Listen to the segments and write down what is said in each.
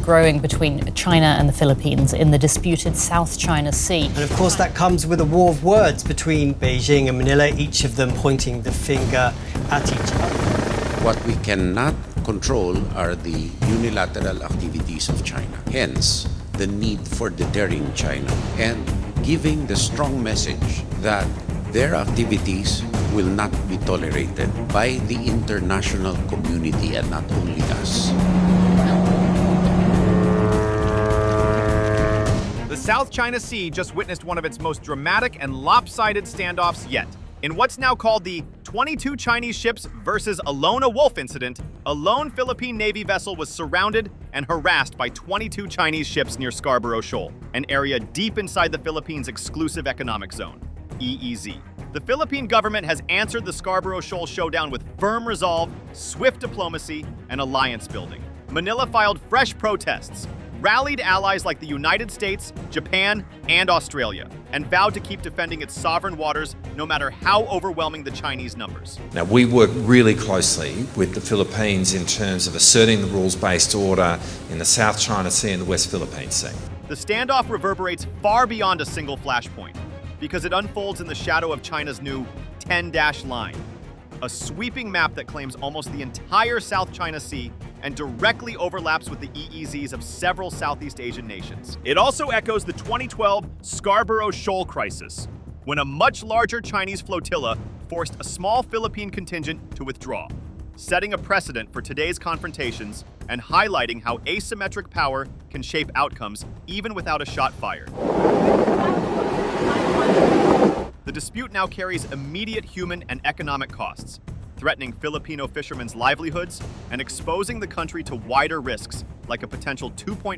growing between China and the Philippines in the disputed South China Sea. And of course, that comes with a war of words between Beijing and Manila, each of them pointing the finger at each other. What we cannot control are the unilateral activities of China. Hence, the need for deterring China and giving the strong message that their activities will not be tolerated by the international community and not only us. The South China Sea just witnessed one of its most dramatic and lopsided standoffs yet. In what's now called the 22 Chinese ships versus alone a wolf incident, a lone Philippine Navy vessel was surrounded and harassed by 22 Chinese ships near Scarborough Shoal, an area deep inside the Philippines' exclusive economic zone, EEZ. The Philippine government has answered the Scarborough Shoal showdown with firm resolve, swift diplomacy, and alliance building. Manila filed fresh protests, rallied allies like the United States, Japan, and Australia, and vowed to keep defending its sovereign waters no matter how overwhelming the Chinese numbers. Now, we work really closely with the Philippines in terms of asserting the rules-based order in the South China Sea and the West Philippine Sea. The standoff reverberates far beyond a single flashpoint, because it unfolds in the shadow of China's new 10-dash line, a sweeping map that claims almost the entire South China Sea and directly overlaps with the EEZs of several Southeast Asian nations. It also echoes the 2012 Scarborough Shoal crisis, when a much larger Chinese flotilla forced a small Philippine contingent to withdraw, setting a precedent for today's confrontations and highlighting how asymmetric power can shape outcomes even without a shot fired. The dispute now carries immediate human and economic costs, threatening Filipino fishermen's livelihoods and exposing the country to wider risks, like a potential 2.5%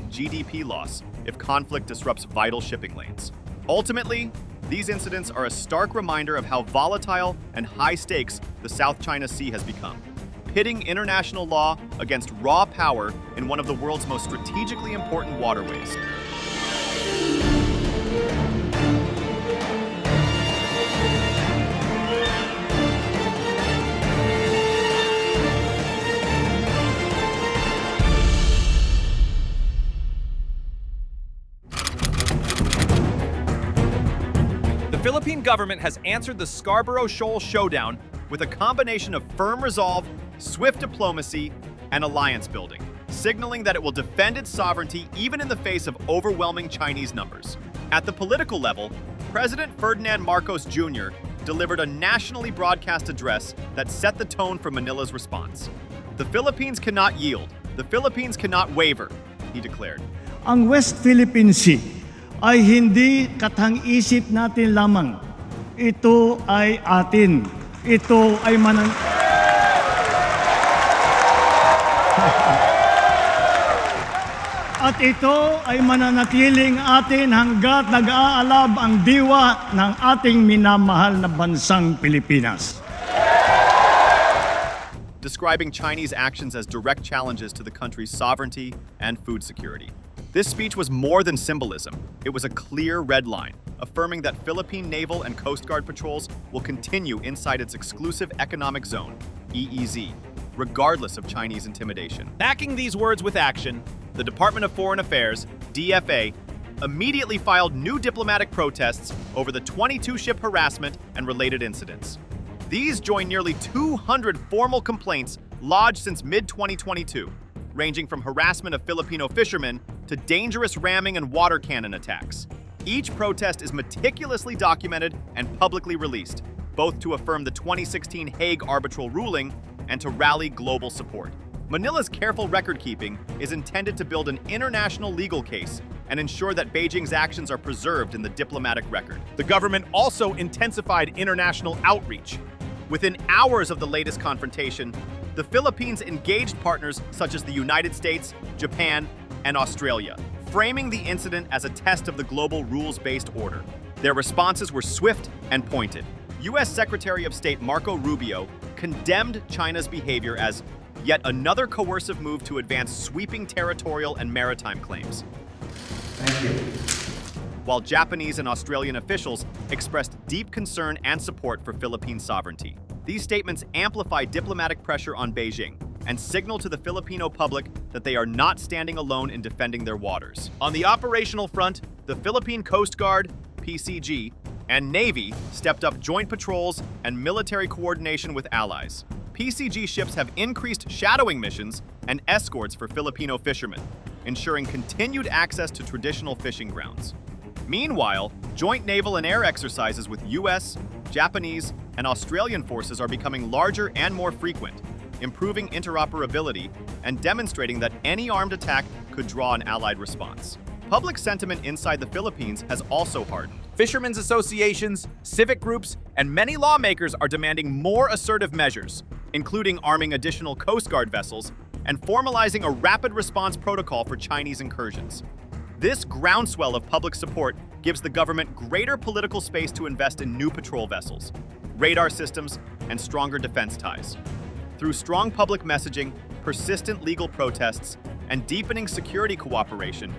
GDP loss if conflict disrupts vital shipping lanes. Ultimately, these incidents are a stark reminder of how volatile and high stakes the South China Sea has become, pitting international law against raw power in one of the world's most strategically important waterways. The Philippine government has answered the Scarborough Shoal showdown with a combination of firm resolve, swift diplomacy, and alliance building, signaling that it will defend its sovereignty even in the face of overwhelming Chinese numbers. At the political level, President Ferdinand Marcos Jr. delivered a nationally broadcast address that set the tone for Manila's response. The Philippines cannot yield. The Philippines cannot waver, he declared. Ang West Philippine Sea ay hindi katang-isip natin lamang. Ito ay atin. Ito ay At ito ay mananatiling atin hanggat nag-aalab ang diwa ng ating minamahal na bansang Pilipinas. Describing Chinese actions as direct challenges to the country's sovereignty and food security. This speech was more than symbolism. It was a clear red line, affirming that Philippine naval and Coast Guard patrols will continue inside its exclusive economic zone, EEZ, regardless of Chinese intimidation. Backing these words with action, the Department of Foreign Affairs, DFA, immediately filed new diplomatic protests over the 22-ship harassment and related incidents. These join nearly 200 formal complaints lodged since mid-2022, ranging from harassment of Filipino fishermen to dangerous ramming and water cannon attacks. Each protest is meticulously documented and publicly released, both to affirm the 2016 Hague arbitral ruling and to rally global support. Manila's careful record-keeping is intended to build an international legal case and ensure that Beijing's actions are preserved in the diplomatic record. The government also intensified international outreach. Within hours of the latest confrontation, the Philippines engaged partners such as the United States, Japan, and Australia, framing the incident as a test of the global rules-based order. Their responses were swift and pointed. U.S. Secretary of State Marco Rubio condemned China's behavior as yet another coercive move to advance sweeping territorial and maritime claims. Thank you. While Japanese and Australian officials expressed deep concern and support for Philippine sovereignty. These statements amplify diplomatic pressure on Beijing and signal to the Filipino public that they are not standing alone in defending their waters. On the operational front, the Philippine Coast Guard, PCG, and Navy stepped up joint patrols and military coordination with allies. PCG ships have increased shadowing missions and escorts for Filipino fishermen, ensuring continued access to traditional fishing grounds. Meanwhile, joint naval and air exercises with US, Japanese, and Australian forces are becoming larger and more frequent, improving interoperability and demonstrating that any armed attack could draw an allied response. Public sentiment inside the Philippines has also hardened. Fishermen's associations, civic groups, and many lawmakers are demanding more assertive measures, including arming additional Coast Guard vessels and formalizing a rapid response protocol for Chinese incursions. This groundswell of public support gives the government greater political space to invest in new patrol vessels, radar systems, and stronger defense ties. Through strong public messaging, persistent legal protests, and deepening security cooperation,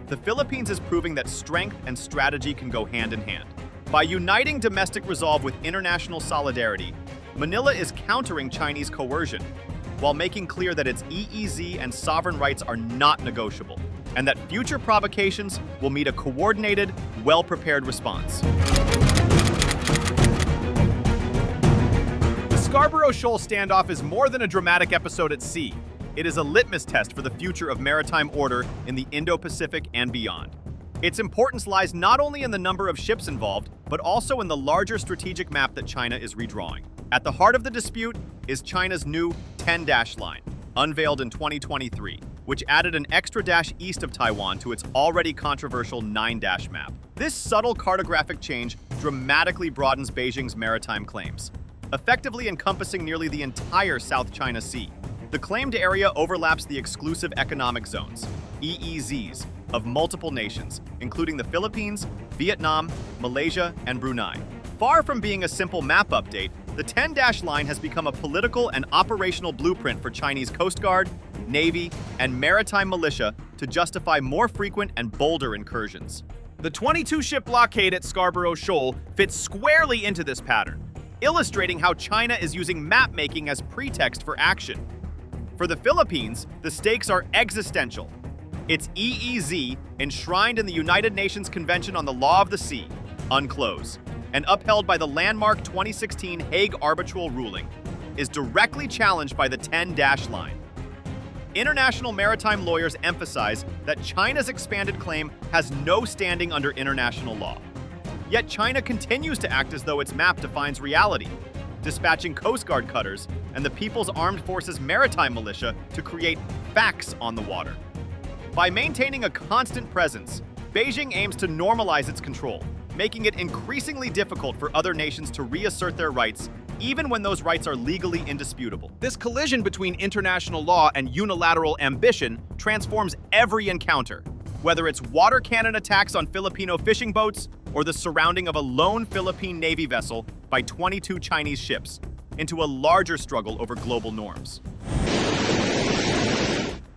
the Philippines is proving that strength and strategy can go hand in hand. By uniting domestic resolve with international solidarity, Manila is countering Chinese coercion, while making clear that its EEZ and sovereign rights are not negotiable, and that future provocations will meet a coordinated, well-prepared response. The Scarborough Shoal standoff is more than a dramatic episode at sea. It is a litmus test for the future of maritime order in the Indo-Pacific and beyond. Its importance lies not only in the number of ships involved, but also in the larger strategic map that China is redrawing. At the heart of the dispute is China's new 10-dash line, unveiled in 2023, which added an extra dash east of Taiwan to its already controversial 9-dash map. This subtle cartographic change dramatically broadens Beijing's maritime claims, effectively encompassing nearly the entire South China Sea. The claimed area overlaps the exclusive economic zones, EEZs, of multiple nations, including the Philippines, Vietnam, Malaysia, and Brunei. Far from being a simple map update, the 10-dash line has become a political and operational blueprint for Chinese Coast Guard, Navy, and maritime militia to justify more frequent and bolder incursions. The 22-ship blockade at Scarborough Shoal fits squarely into this pattern, illustrating how China is using map-making as pretext for action. For the Philippines, the stakes are existential. Its EEZ, enshrined in the United Nations Convention on the Law of the Sea, UNCLOS, and upheld by the landmark 2016 Hague Arbitral ruling, is directly challenged by the 10-dash line. International maritime lawyers emphasize that China's expanded claim has no standing under international law. Yet China continues to act as though its map defines reality, dispatching Coast Guard cutters and the People's Armed Forces Maritime Militia to create facts on the water. By maintaining a constant presence, Beijing aims to normalize its control, making it increasingly difficult for other nations to reassert their rights, even when those rights are legally indisputable. This collision between international law and unilateral ambition transforms every encounter, whether it's water cannon attacks on Filipino fishing boats or the surrounding of a lone Philippine Navy vessel by 22 Chinese ships, into a larger struggle over global norms.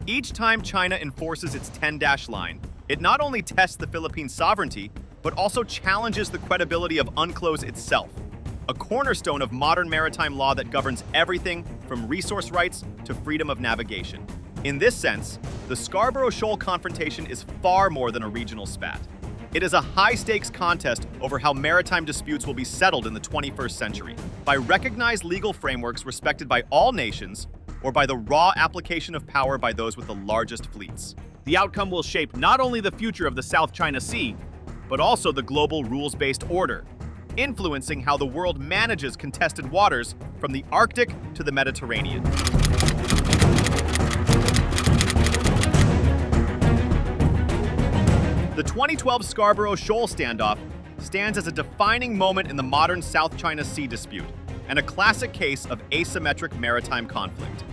Each time China enforces its 10-dash line, it not only tests the Philippines' sovereignty, but also challenges the credibility of UNCLOS itself, a cornerstone of modern maritime law that governs everything from resource rights to freedom of navigation. In this sense, the Scarborough Shoal confrontation is far more than a regional spat. It is a high-stakes contest over how maritime disputes will be settled in the 21st century, by recognized legal frameworks respected by all nations, or by the raw application of power by those with the largest fleets. The outcome will shape not only the future of the South China Sea, but also the global rules-based order, influencing how the world manages contested waters from the Arctic to the Mediterranean. The 2012 Scarborough Shoal standoff stands as a defining moment in the modern South China Sea dispute, and a classic case of asymmetric maritime conflict.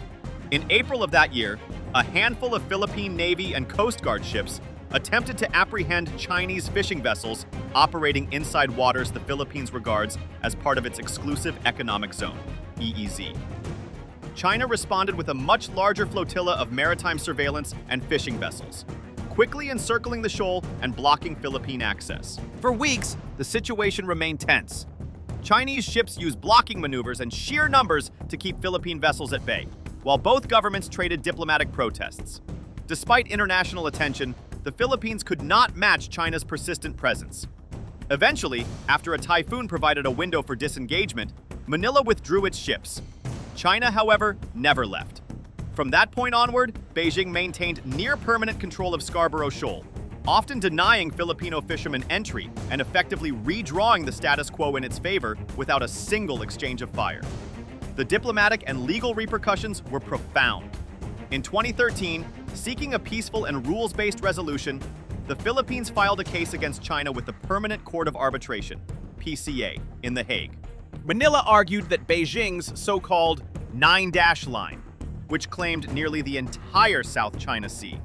In April of that year, a handful of Philippine Navy and Coast Guard ships attempted to apprehend Chinese fishing vessels operating inside waters the Philippines regards as part of its exclusive economic zone, EEZ. China responded with a much larger flotilla of maritime surveillance and fishing vessels, quickly encircling the shoal and blocking Philippine access. For weeks, the situation remained tense. Chinese ships used blocking maneuvers and sheer numbers to keep Philippine vessels at bay. while both governments traded diplomatic protests. Despite international attention, the Philippines could not match China's persistent presence. Eventually, after a typhoon provided a window for disengagement, Manila withdrew its ships. China, however, never left. From that point onward, Beijing maintained near-permanent control of Scarborough Shoal, often denying Filipino fishermen entry and effectively redrawing the status quo in its favor without a single exchange of fire. The diplomatic and legal repercussions were profound. In 2013, seeking a peaceful and rules-based resolution, the Philippines filed a case against China with the Permanent Court of Arbitration, PCA, in The Hague. Manila argued that Beijing's so-called 9-dash line, which claimed nearly the entire South China Sea,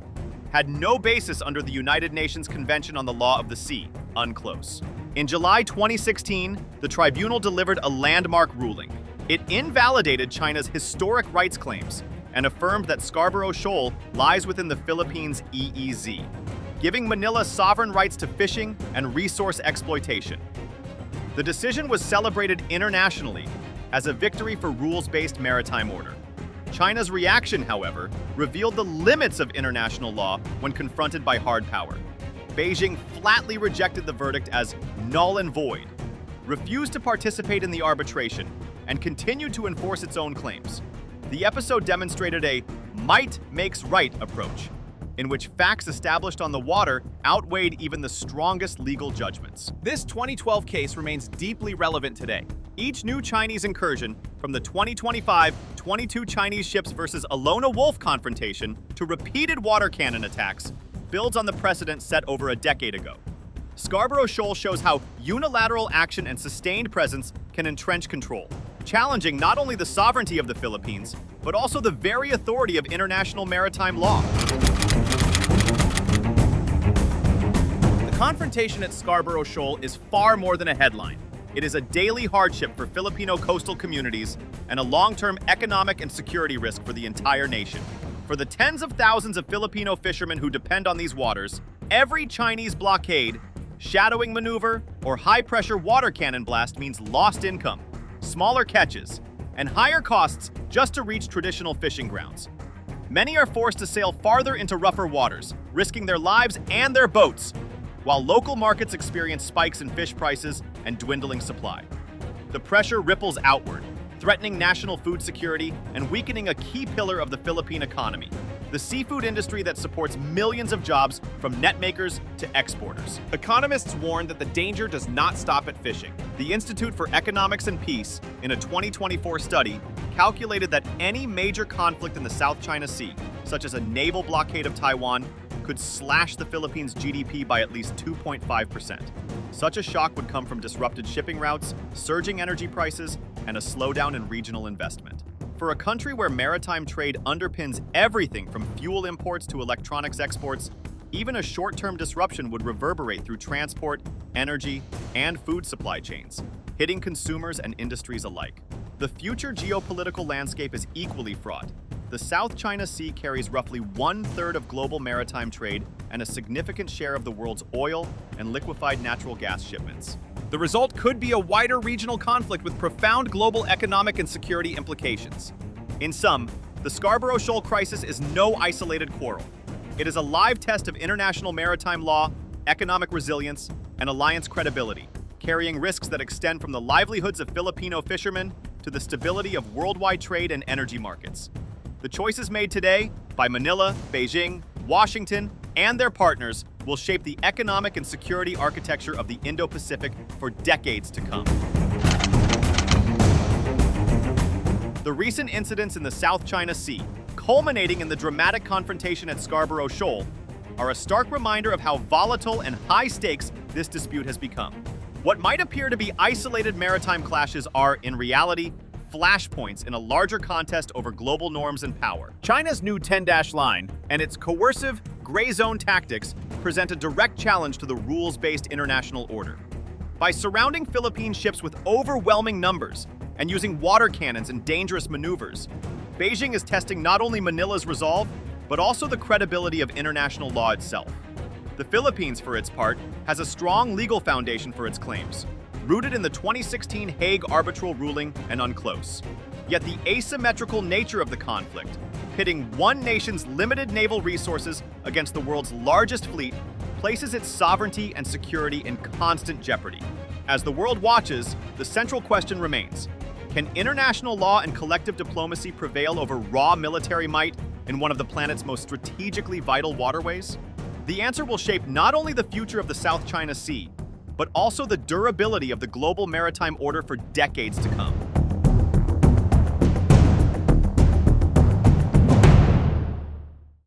had no basis under the United Nations Convention on the Law of the Sea, UNCLOS. In July 2016, the tribunal delivered a landmark ruling. It invalidated China's historic rights claims and affirmed that Scarborough Shoal lies within the Philippines' EEZ, giving Manila sovereign rights to fishing and resource exploitation. The decision was celebrated internationally as a victory for rules-based maritime order. China's reaction, however, revealed the limits of international law when confronted by hard power. Beijing flatly rejected the verdict as null and void, refused to participate in the arbitration, and continued to enforce its own claims. The episode demonstrated a might makes right approach, in which facts established on the water outweighed even the strongest legal judgments. This 2012 case remains deeply relevant today. Each new Chinese incursion, from the 2025 22 Chinese ships versus a lone wolf confrontation to repeated water cannon attacks, builds on the precedent set over a decade ago. Scarborough Shoal shows how unilateral action and sustained presence can entrench control, challenging not only the sovereignty of the Philippines, but also the very authority of international maritime law. The confrontation at Scarborough Shoal is far more than a headline. It is a daily hardship for Filipino coastal communities and a long-term economic and security risk for the entire nation. For the tens of thousands of Filipino fishermen who depend on these waters, every Chinese blockade, shadowing maneuver, or high-pressure water cannon blast means lost income, smaller catches, and higher costs just to reach traditional fishing grounds. Many are forced to sail farther into rougher waters, risking their lives and their boats, while local markets experience spikes in fish prices and dwindling supply. The pressure ripples outward, threatening national food security and weakening a key pillar of the Philippine economy, the seafood industry that supports millions of jobs from net makers to exporters. Economists warn that the danger does not stop at fishing. The Institute for Economics and Peace, in a 2024 study, calculated that any major conflict in the South China Sea, such as a naval blockade of Taiwan, could slash the Philippines' GDP by at least 2.5%. Such a shock would come from disrupted shipping routes, surging energy prices, and a slowdown in regional investment. For a country where maritime trade underpins everything from fuel imports to electronics exports, even a short-term disruption would reverberate through transport, energy, and food supply chains, hitting consumers and industries alike. The future geopolitical landscape is equally fraught. The South China Sea carries roughly 1/3 of global maritime trade and a significant share of the world's oil and liquefied natural gas shipments. The result could be a wider regional conflict with profound global economic and security implications. In sum, the Scarborough Shoal crisis is no isolated quarrel. It is a live test of international maritime law, economic resilience, and alliance credibility, carrying risks that extend from the livelihoods of Filipino fishermen to the stability of worldwide trade and energy markets. The choices made today by Manila, Beijing, Washington, and their partners will shape the economic and security architecture of the Indo-Pacific for decades to come. The recent incidents in the South China Sea, culminating in the dramatic confrontation at Scarborough Shoal, are a stark reminder of how volatile and high stakes this dispute has become. What might appear to be isolated maritime clashes are, in reality, flashpoints in a larger contest over global norms and power. China's new 10-dash line and its coercive, gray zone tactics present a direct challenge to the rules-based international order. By surrounding Philippine ships with overwhelming numbers and using water cannons and dangerous maneuvers, Beijing is testing not only Manila's resolve, but also the credibility of international law itself. The Philippines, for its part, has a strong legal foundation for its claims. rooted in the 2016 Hague arbitral ruling and unclose. Yet the asymmetrical nature of the conflict, pitting one nation's limited naval resources against the world's largest fleet, places its sovereignty and security in constant jeopardy. As the world watches, the central question remains: can international law and collective diplomacy prevail over raw military might in one of the planet's most strategically vital waterways? The answer will shape not only the future of the South China Sea, but also the durability of the global maritime order for decades to come.